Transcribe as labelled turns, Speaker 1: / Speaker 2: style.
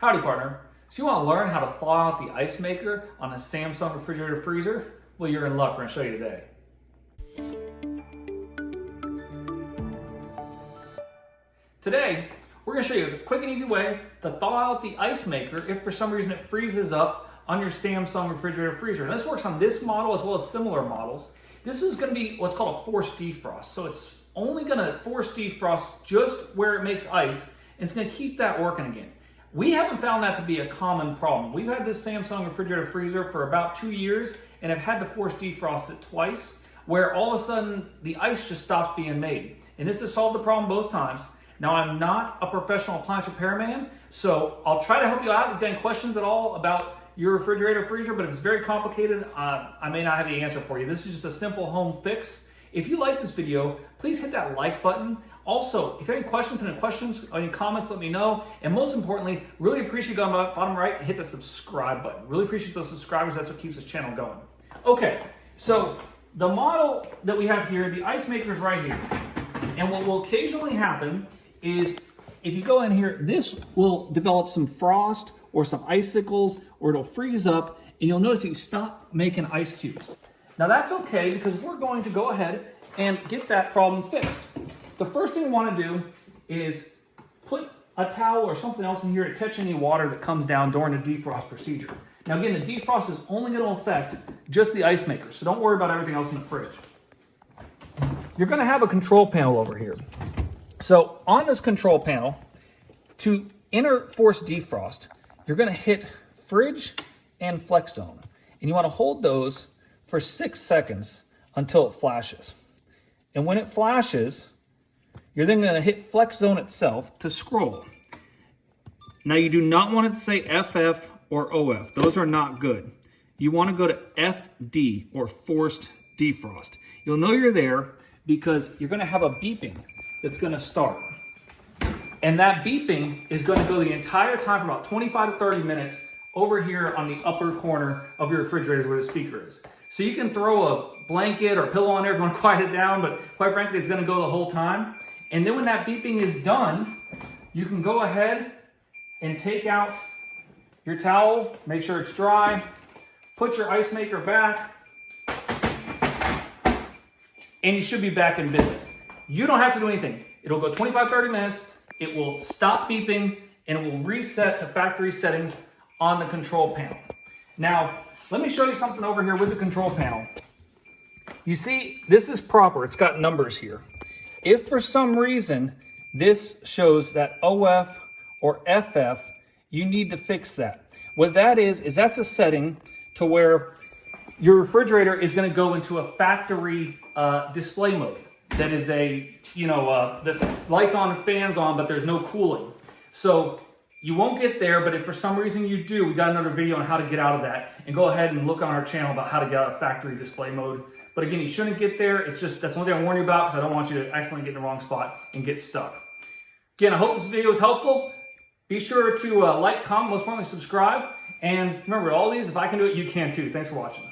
Speaker 1: Howdy, partner. So you want to learn how to thaw out the ice maker on a Samsung refrigerator freezer? Well, you're in luck. We're going to show you today. Today, we're going to show you a quick and easy way to thaw out the ice maker if for some reason it freezes up on your Samsung refrigerator freezer. And this works on this model as well as similar models. This is going to be what's called a forced defrost. So it's only going to force defrost just where it makes ice, and it's going to keep that working again. We haven't found that to be a common problem. We've had this Samsung refrigerator freezer for about 2 years and have had to force defrost it twice, where all of a sudden the ice just stops being made. And this has solved the problem both times. Now, I'm not a professional appliance repairman, so I'll try to help you out if you have any questions at all about your refrigerator freezer, but if it's very complicated, I may not have the answer for you. This is just a simple home fix. If you like this video, please hit that like button. Also, if you have any questions or any comments, let me know. And most importantly, really appreciate you going bottom right and hit the subscribe button. Really appreciate those subscribers. That's what keeps this channel going. Okay, so the model that we have here, the ice maker is right here. And what will occasionally happen is if you go in here, this will develop some frost or some icicles, or it'll freeze up, and you'll notice that you stop making ice cubes. Now that's okay, because we're going to go ahead and get that problem fixed. The first thing we want to do is put a towel or something else in here to catch any water that comes down during the defrost procedure. Now again, the defrost is only going to affect just the ice maker, so don't worry about everything else in the fridge. You're going to have a control panel over here. So on this control panel, to enter force defrost, you're going to hit fridge and flex zone. And you want to hold those for 6 seconds until it flashes. And when it flashes, you're then going to hit flex zone itself to scroll. Now you do not want it to say FF or OF. Those are not good. You want to go to FD or forced defrost. You'll know you're there because you're going to have a beeping that's going to start. And that beeping is going to go the entire time for about 25 to 30 minutes over here on the upper corner of your refrigerator where the speaker is. So you can throw a blanket or pillow on there if you want to quiet it down, but quite frankly, it's going to go the whole time. And then when that beeping is done, you can go ahead and take out your towel, make sure it's dry, put your ice maker back, and you should be back in business. You don't have to do anything. It'll go 25, 30 minutes, it will stop beeping, and it will reset to factory settings on the control panel. Now, let me show you something over here with the control panel. You see, this is proper, it's got numbers here. If for some reason this shows that OF or FF, you need to fix that. What that is that's a setting to where your refrigerator is going to go into a factory display mode. That is the lights on, fans on, but there's no cooling. So you won't get there, but if for some reason you do, we got another video on how to get out of that. And go ahead and look on our channel about how to get out of factory display mode. But again, you shouldn't get there. It's just, that's the only thing I warn you about because I don't want you to accidentally get in the wrong spot and get stuck. Again, I hope this video was helpful. Be sure to like, comment, most importantly, subscribe. And remember, all these, if I can do it, you can too. Thanks for watching.